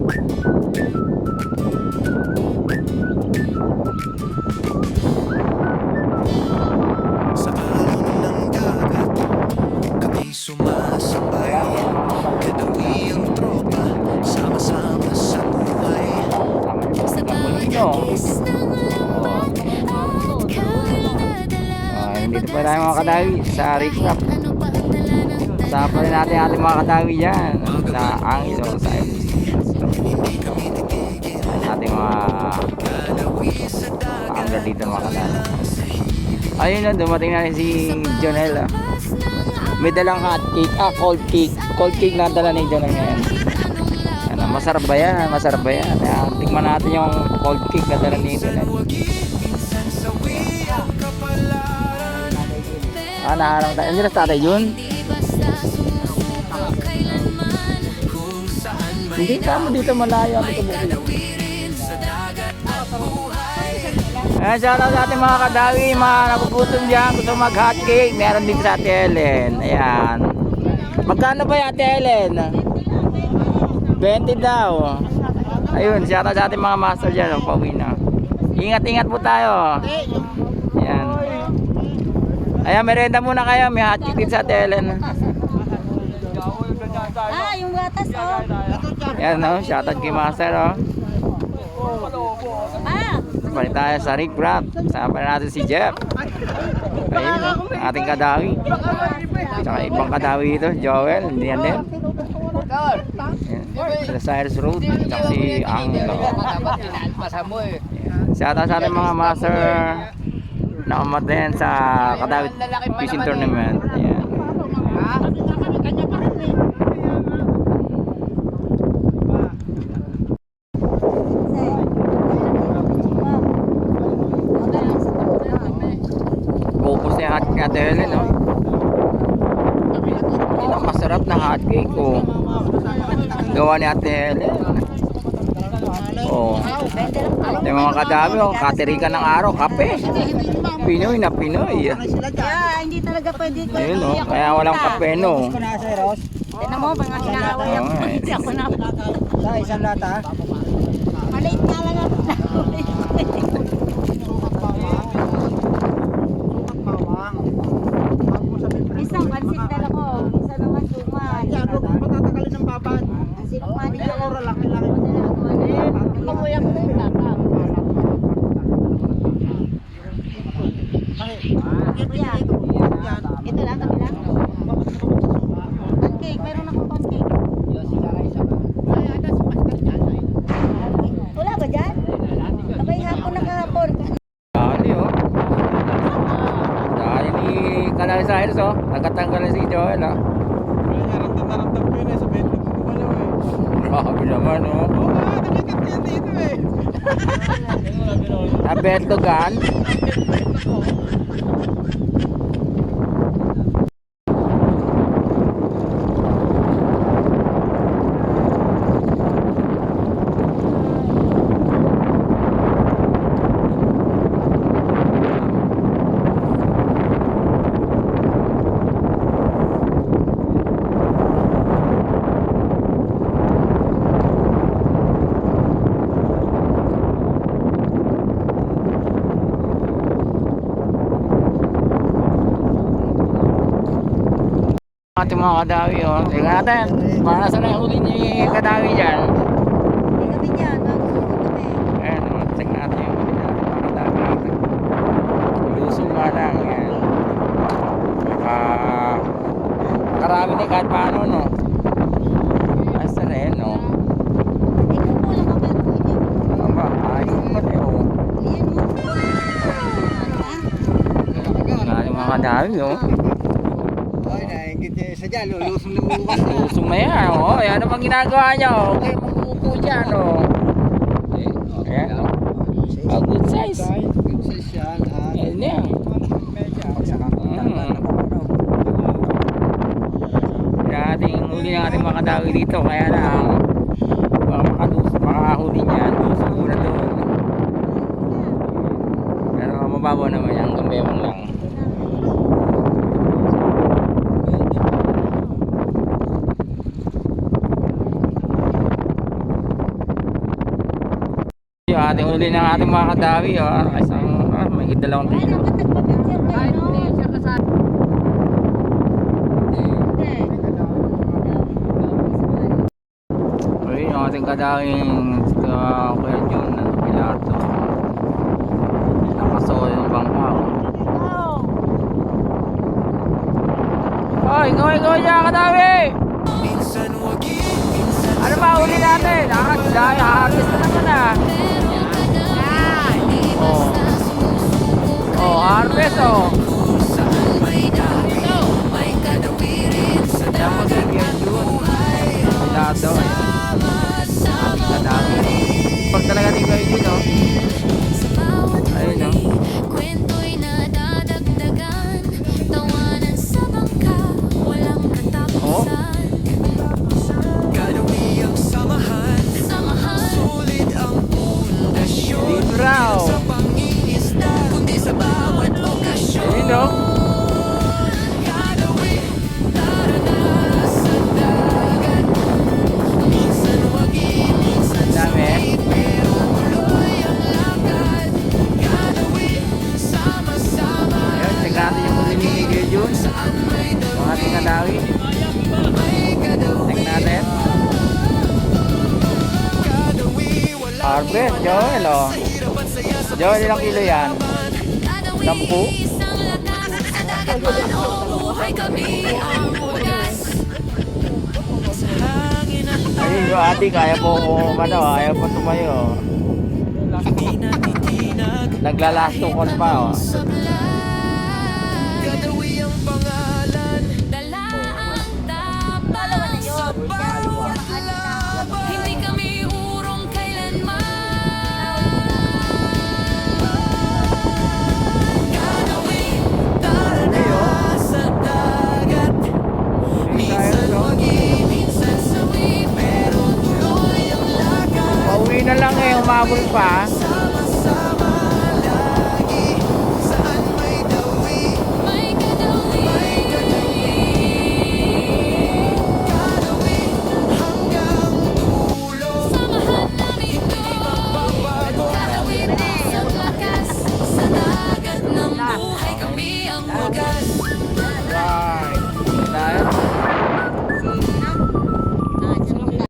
Sa alon ng dagat, kami sumasabay. Kadawi ang tropa, sama-sama sa buhay. Sa bawat hagis ng lambat at kawil na dalangin. Dito pa tayo mga kadawi sa Rickstop. Ano pa ang dala ng Sama rin natin ating mga kadawi dyan sa Angelo, sa FCC. Ating mga angler dito mga kadawi. Ayun na, dumating na rin si Jonel. May dalang hot cake, cold cake. Cold cake na dala ni Jonel ngayon. Ano, masarap ba yan? Masarap ba yan? Tingnan natin yung cold cake na dala ni Jonel. Naharang tayo. Andiyan na tatay yun? Hindi ka mo dito malayo. Ayan, shoutout sa ating mga kadawi, mga napuputom dyan, gusto mag hot cake, meron din sa Ate Helen. Ayan. Magkano ba yung Ate Helen? 20 daw. Ayun, shoutout sa ating mga master dyan, pauwi na. Ingat-ingat po tayo. Ayan. Ayan, merenda muna kayo, may hot cake din sa Ate Helen. yung gatas oh. Ayan, no? Shoutout kay master, oh. Balik tayo sa Rick Brad. Sama na natin si Jeff. Ayun, ating kadawi. Tsaka ibang kadawi ito, Joel, hindi yan din. Sa Cyrus Road, tsaka si Angelo. Shoutout sa ating mga master na umaten sa Kadawit Fishing Tournament. Ayan. Focus na yung hot cake Ate Helen, no? Yan ang masarap na hot cake, oh. Gawa ni Ate Helen. Oh. Yung mga kadami, oh. Katerikan ng araw, kape. Pinoy na Pinoy. Hindi talaga pwede ko. Ayun, oh. Kaya walang kape, no? Tignan mo, mga kinakaway ako. Hindi ako na. Sa isang lata. Maliit nga lang ako. Isang pansit dala ko. Isa naman suman. Yan, huwag mo matatagalin ng babad. Pansit man. Kaya oral lang, kailangan mo. Pamuyak na yung lata. Kuya, ito lang, kami lang. Pancake, meron akong pancake. Wala ba dyan? Sabay hapon na kahapon. Dali, oh. Dali ni Kanal Cyrus, oh. Nagkatanggal na si Joel, oh. Naramdam ko yun eh, sa bedroom ko gumalaw eh. Grabe naman, oh. Oo nga, nakikat ko yan dito eh. Nabetlogan. Ating mga kadawi, oh. Tingnan natin. Para saan na yung huli ni kadawi dyan? Gabi niya, gabi. Ayan, oh. Tingnan natin yung huli natin mga kadawi. Lusong nga lang, yan. Karami din kahit paano, no? Basta rin, no? Ikaw po lang kapag po niya. Ano ba? Ayos naman, eh, oh. Ayan mo. Ating mga kadawi, oh. Ay, naingit niya isa dyan, lulusong na bukas. Lusong na yan, oh. Yan naman ginagawa niya, oh. Okay, mag-uupo dyan, oh. Ayan, oh. A good size. Good size yan. Ayan yan. Huli ng ating mga kadawi dito, kaya lang makahuli niya, luso muna doon. Pero mababaw naman yan, gambewang lang. ating huli ng ating mga kadawi. Isang, may dalawang kilo. Ayun yung ating kadawing Kuya Jun Pilato. Nakasuo yung bangka. Ikaw dyan kadawi! Minsan wagin, minsan Ano ba huli natin? Dahil harvest na naman harvest saan may dami, may kadawirin sa Yan po si Kuya Jun Pilato. Ating kadawi. Pag talaga ni Kuya Jun ayun Kwento'y nadadagdagan, tawanan sa bangka, walang katapusan. kadawi ang samahan, sulit ang pundasyon. Dito raw. Sa pangingisda, kundi sa bawat okasyon. Ayun Kadawi, darana sa dagat. Minsan wagin, minsan Dami. pero tuloy ang lakad. Kadawi, sama-sama. Ayun, tingnan natin yung huli ni Kuya Jun. Saan may Yung ating kadawi. may kadawi. Tingnan natin. Kadawi, wala Harvest, Joel hirap at saya sa Joel, ilang kilo yan? Kadawi, 10? isang lakas, sa dagat man o buhay kami ang ugas. hangin at Ayun yung ate, kaya po ayaw po tumayo. tinag. Naglalastukon pa Sablay, Kadawi ang pangalan. dala ang tapang sa bawat laban. Hindi kami urong kailanman. Kadawi, darana sa dagat. Minsan wagi, minsan sawi, pero tuloy ang lakad. Pauwi na lang umabol pa.